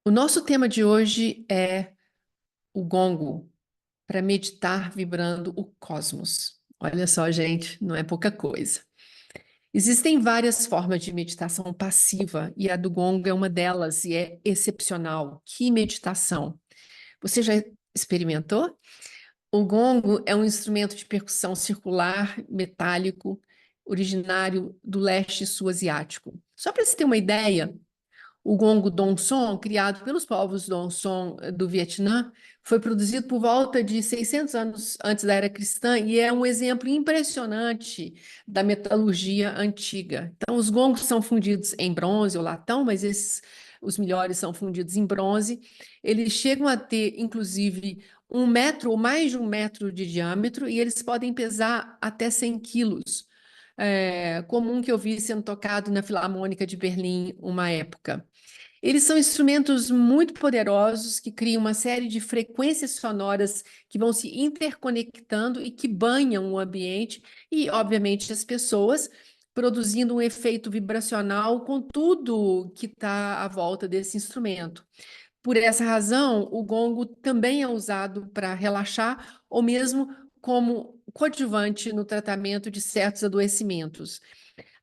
O nosso tema de hoje é o gongo, para meditar vibrando o cosmos. Olha só, gente, não é pouca coisa. Existem várias formas de meditação passiva e a do gongo é uma delas e é excepcional. Que meditação! Você já experimentou? O gongo é um instrumento de percussão circular metálico originário do leste sul-asiático. Só para você ter uma ideia, o gongo Dongson, criado pelos povos Dongson do Vietnã, foi produzido por volta de 600 anos antes da era cristã e é um exemplo impressionante da metalurgia antiga. Então, os gongos são fundidos em bronze ou latão, mas os melhores são fundidos em bronze. Eles chegam a ter, inclusive, 1 metro ou mais de 1 metro de diâmetro e eles podem pesar até 100 quilos. É comum que eu vi sendo tocado na Filarmônica de Berlim uma época. Eles são instrumentos muito poderosos que criam uma série de frequências sonoras que vão se interconectando e que banham o ambiente e, obviamente, as pessoas, produzindo um efeito vibracional com tudo que está à volta desse instrumento. Por essa razão, o gongo também é usado para relaxar ou mesmo como coadjuvante no tratamento de certos adoecimentos.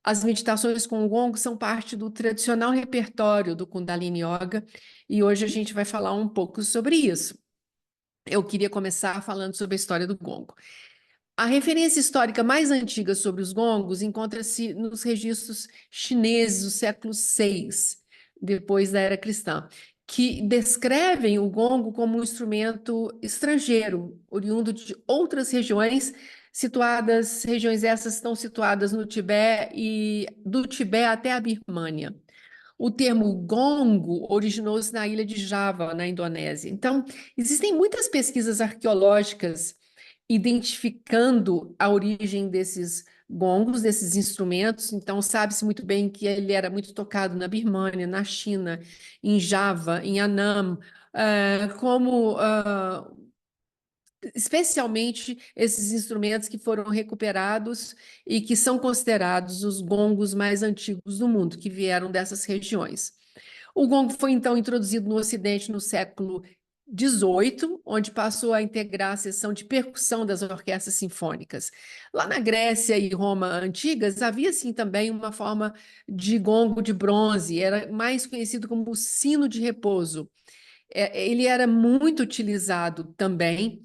As meditações com o gongo são parte do tradicional repertório do Kundalini Yoga e hoje a gente vai falar um pouco sobre isso. Eu queria começar falando sobre a história do gongo. A referência histórica mais antiga sobre os gongos encontra-se nos registros chineses do século VI, depois da era cristã, que descrevem o gongo como um instrumento estrangeiro, oriundo de outras regiões essas estão situadas no Tibete e do Tibete até a Birmânia. O termo gongo originou-se na ilha de Java, na Indonésia. Então, existem muitas pesquisas arqueológicas identificando a origem desses gongos, desses instrumentos. Então, sabe-se muito bem que ele era muito tocado na Birmânia, na China, em Java, em Annam, especialmente esses instrumentos que foram recuperados e que são considerados os gongos mais antigos do mundo, que vieram dessas regiões. O gongo foi então introduzido no Ocidente no século XVIII, onde passou a integrar a seção de percussão das orquestras sinfônicas. Lá na Grécia e Roma antigas, havia sim também uma forma de gongo de bronze, era mais conhecido como o sino de repouso. Ele era muito utilizado também,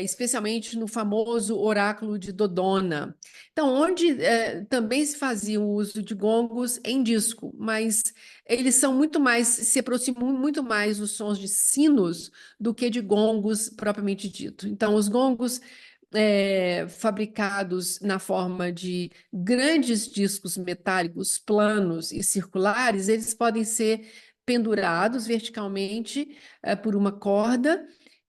especialmente no famoso oráculo de Dodona. Então, onde também se fazia o uso de gongos em disco, mas eles são muito mais, se aproximam muito mais dos sons de sinos do que de gongos propriamente dito. Então, os gongos fabricados na forma de grandes discos metálicos planos e circulares, eles podem ser pendurados verticalmente por uma corda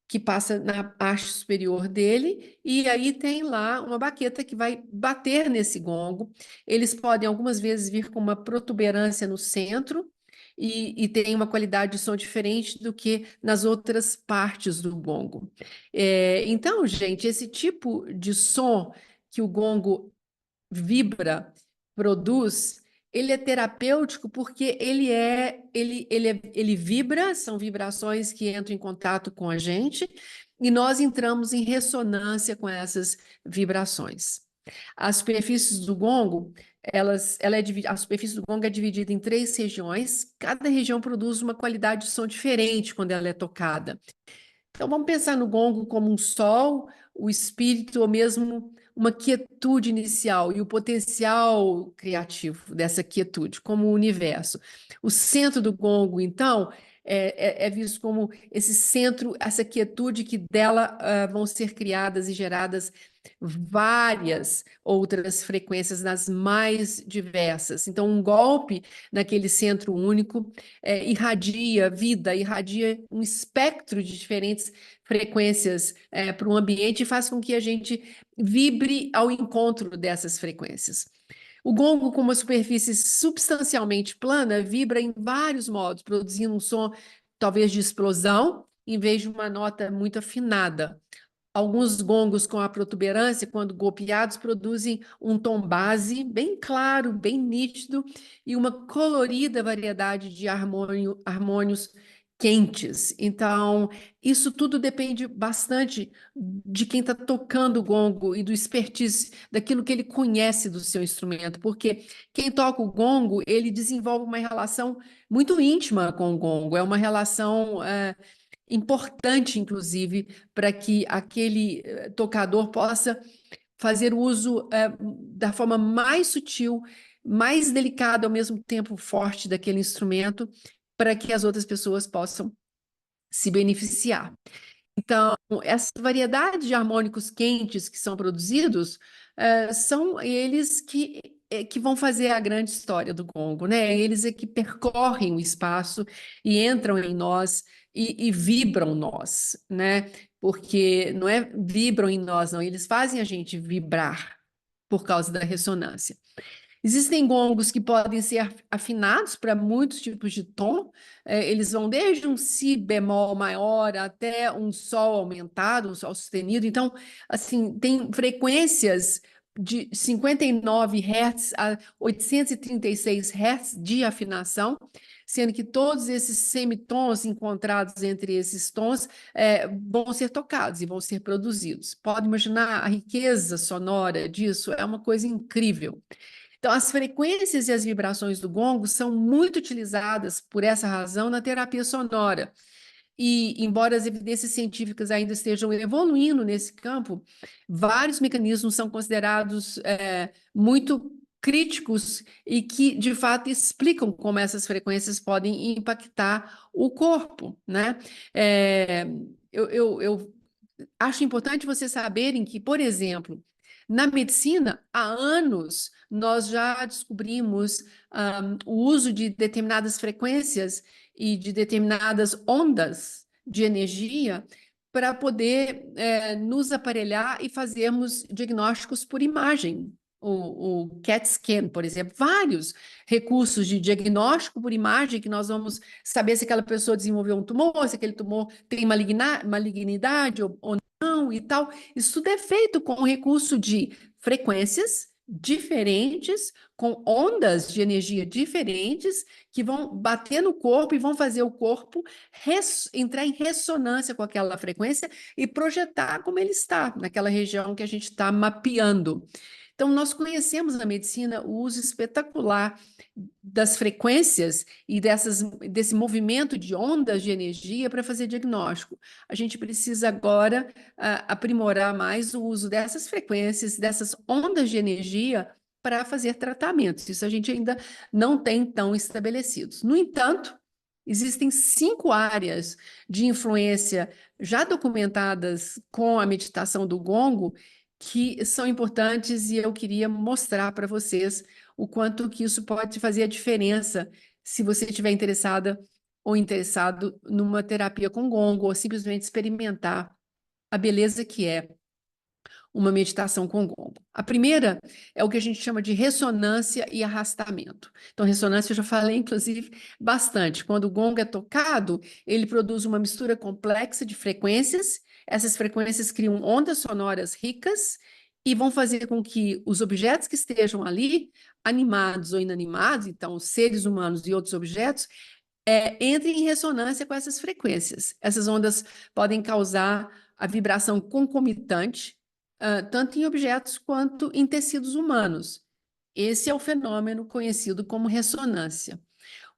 que passa na haste superior dele, e aí tem lá uma baqueta que vai bater nesse gongo. Eles podem algumas vezes vir com uma protuberância no centro, e tem uma qualidade de som diferente do que nas outras partes do gongo. Então, gente, esse tipo de som que o gongo vibra, produz, ele é terapêutico porque ele vibra, são vibrações que entram em contato com a gente e nós entramos em ressonância com essas vibrações. As superfícies do gongo, a superfície do gongo é dividida em 3 regiões, cada região produz uma qualidade de som diferente quando ela é tocada. Então, vamos pensar no gongo como um sol, o espírito, ou mesmo uma quietude inicial e o potencial criativo dessa quietude, como o universo. O centro do gongo, então, é visto como esse centro, essa quietude que dela vão ser criadas e geradas várias outras frequências nas mais diversas. Então, um golpe naquele centro único irradia vida, irradia um espectro de diferentes frequências para o ambiente e faz com que a gente vibre ao encontro dessas frequências. O gongo, com uma superfície substancialmente plana, vibra em vários modos, produzindo um som talvez de explosão, em vez de uma nota muito afinada. Alguns gongos com a protuberância, quando golpeados, produzem um tom base bem claro, bem nítido e uma colorida variedade de harmônios quentes. Então, isso tudo depende bastante de quem está tocando o gongo e do expertise, daquilo que ele conhece do seu instrumento, porque quem toca o gongo, ele desenvolve uma relação muito íntima com o gongo, é uma relação importante, inclusive, para que aquele tocador possa fazer uso da forma mais sutil, mais delicada, ao mesmo tempo forte daquele instrumento, para que as outras pessoas possam se beneficiar. Então, essa variedade de harmônicos quentes que são produzidos são eles que vão fazer a grande história do gongo, né? Eles é que percorrem o espaço e entram em nós e vibram nós, né? Porque não é vibram em nós, não, eles fazem a gente vibrar por causa da ressonância. Existem gongos que podem ser afinados para muitos tipos de tom. Eles vão desde um si bemol maior até um sol aumentado, um sol sustenido. Então, assim, tem frequências de 59 Hz a 836 Hz de afinação, sendo que todos esses semitons encontrados entre esses tons vão ser tocados e vão ser produzidos. Pode imaginar a riqueza sonora disso, é uma coisa incrível. Então, as frequências e as vibrações do gongo são muito utilizadas por essa razão na terapia sonora. E, embora as evidências científicas ainda estejam evoluindo nesse campo, vários mecanismos são considerados muito críticos e que, de fato, explicam como essas frequências podem impactar o corpo, né? É, eu acho importante vocês saberem que, por exemplo, na medicina, há anos nós já descobrimos o uso de determinadas frequências e de determinadas ondas de energia para poder nos aparelhar e fazermos diagnósticos por imagem. O CAT scan, por exemplo, vários recursos de diagnóstico por imagem que nós vamos saber se aquela pessoa desenvolveu um tumor, se aquele tumor tem malignidade ou não e tal. Isso tudo é feito com o recurso de frequências diferentes, com ondas de energia diferentes, que vão bater no corpo e vão fazer o corpo entrar em ressonância com aquela frequência e projetar como ele está, naquela região que a gente está mapeando. Então, nós conhecemos na medicina o uso espetacular das frequências e desse movimento de ondas de energia para fazer diagnóstico. A gente precisa agora aprimorar mais o uso dessas frequências, dessas ondas de energia para fazer tratamentos. Isso a gente ainda não tem tão estabelecidos. No entanto, existem 5 áreas de influência já documentadas com a meditação do gongo que são importantes e eu queria mostrar para vocês o quanto que isso pode fazer a diferença se você estiver interessada ou interessado numa terapia com gongo ou simplesmente experimentar a beleza que é uma meditação com gongo. A primeira é o que a gente chama de ressonância e arrastamento. Então, ressonância eu já falei, inclusive, bastante. Quando o gongo é tocado, ele produz uma mistura complexa de frequências. Essas frequências criam ondas sonoras ricas e vão fazer com que os objetos que estejam ali, animados ou inanimados, então seres humanos e outros objetos, entrem em ressonância com essas frequências. Essas ondas podem causar a vibração concomitante, tanto em objetos quanto em tecidos humanos. Esse é o fenômeno conhecido como ressonância.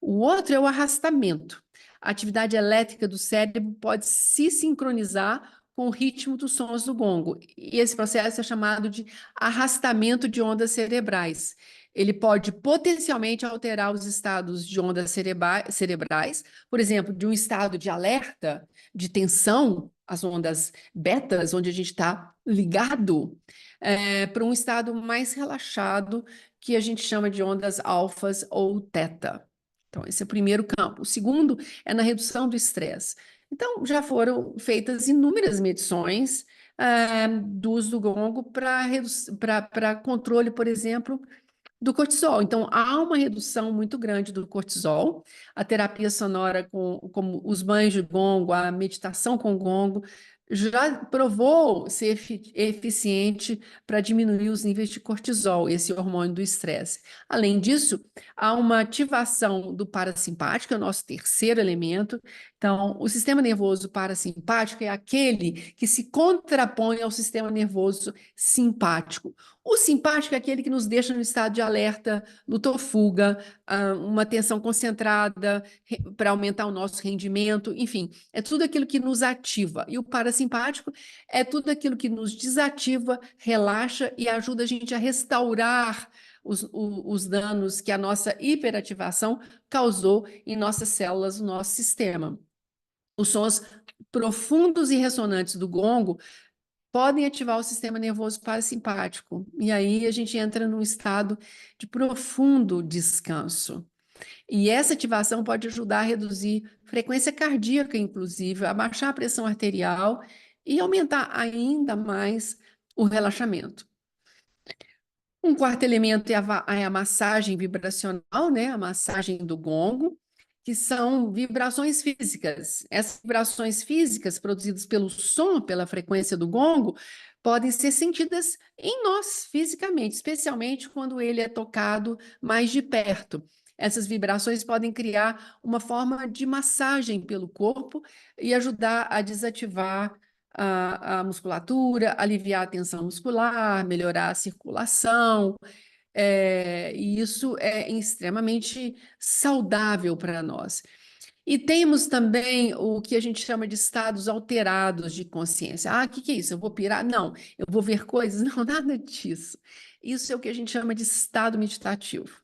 O outro é o arrastamento. A atividade elétrica do cérebro pode se sincronizar com o ritmo dos sons do gongo. E esse processo é chamado de arrastamento de ondas cerebrais. Ele pode potencialmente alterar os estados de ondas cerebrais, por exemplo, de um estado de alerta, de tensão, as ondas betas, onde a gente está ligado, para um estado mais relaxado, que a gente chama de ondas alfas ou teta. Então, esse é o primeiro campo. O segundo é na redução do estresse. Então, já foram feitas inúmeras medições do uso do gongo para controle, por exemplo, do cortisol. Então, há uma redução muito grande do cortisol. A terapia sonora, como os banhos de gongo, a meditação com gongo, já provou ser eficiente para diminuir os níveis de cortisol, esse hormônio do estresse. Além disso, há uma ativação do parasimpático, que é o nosso terceiro elemento. Então, o sistema nervoso parasimpático é aquele que se contrapõe ao sistema nervoso simpático. O simpático é aquele que nos deixa no estado de alerta, luta ou fuga, uma atenção concentrada para aumentar o nosso rendimento, enfim, é tudo aquilo que nos ativa. E o parasimpático é tudo aquilo que nos desativa, relaxa e ajuda a gente a restaurar os danos que a nossa hiperativação causou em nossas células, no nosso sistema. Os sons profundos e ressonantes do gongo podem ativar o sistema nervoso parasimpático. E aí a gente entra num estado de profundo descanso. E essa ativação pode ajudar a reduzir frequência cardíaca, inclusive, a baixar a pressão arterial e aumentar ainda mais o relaxamento. Um quarto elemento é a massagem vibracional, né? A massagem do gongo, que são vibrações físicas. Essas vibrações físicas produzidas pelo som, pela frequência do gongo, podem ser sentidas em nós fisicamente, especialmente quando ele é tocado mais de perto. Essas vibrações podem criar uma forma de massagem pelo corpo e ajudar a desativar a musculatura, aliviar a tensão muscular, melhorar a circulação, e isso é extremamente saudável para nós. E temos também o que a gente chama de estados alterados de consciência. Ah, o que é isso? Eu vou pirar? Não. Eu vou ver coisas? Não, nada disso. Isso é o que a gente chama de estado meditativo.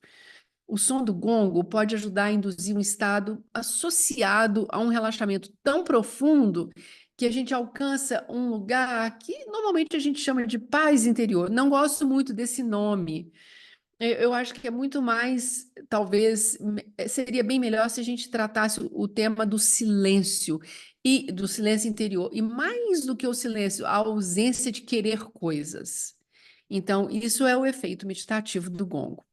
O som do gongo pode ajudar a induzir um estado associado a um relaxamento tão profundo que a gente alcança um lugar que normalmente a gente chama de paz interior. Não gosto muito desse nome. Eu acho que é muito mais, talvez, seria bem melhor se a gente tratasse o tema do silêncio e do silêncio interior. E mais do que o silêncio, a ausência de querer coisas. Então, isso é o efeito meditativo do gongo.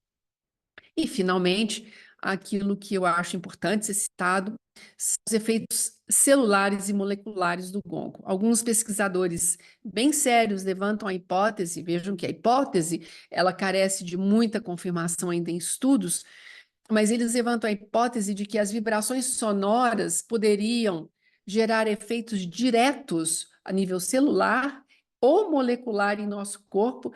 E, finalmente, aquilo que eu acho importante ser citado são os efeitos celulares e moleculares do gongo. Alguns pesquisadores bem sérios levantam a hipótese, vejam que a hipótese ela carece de muita confirmação ainda em estudos, mas eles levantam a hipótese de que as vibrações sonoras poderiam gerar efeitos diretos a nível celular ou molecular em nosso corpo,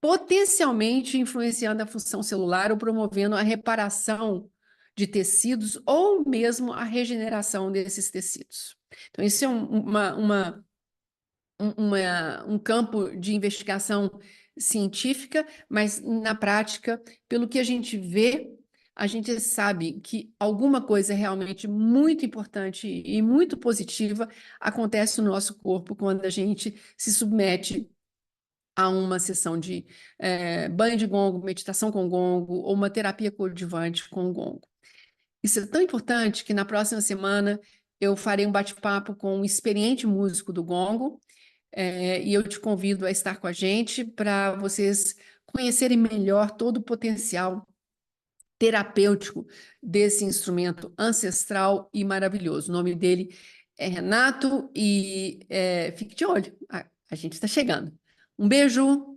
potencialmente influenciando a função celular ou promovendo a reparação de tecidos ou mesmo a regeneração desses tecidos. Então, isso é um campo de investigação científica, mas na prática, pelo que a gente vê, a gente sabe que alguma coisa realmente muito importante e muito positiva acontece no nosso corpo quando a gente se submete a uma sessão de banho de gongo, meditação com gongo ou uma terapia coadjuvante com gongo. Isso é tão importante que na próxima semana eu farei um bate-papo com um experiente músico do gongo, e eu te convido a estar com a gente para vocês conhecerem melhor todo o potencial terapêutico desse instrumento ancestral e maravilhoso. O nome dele é Renato e fique de olho, a gente está chegando. Um beijo!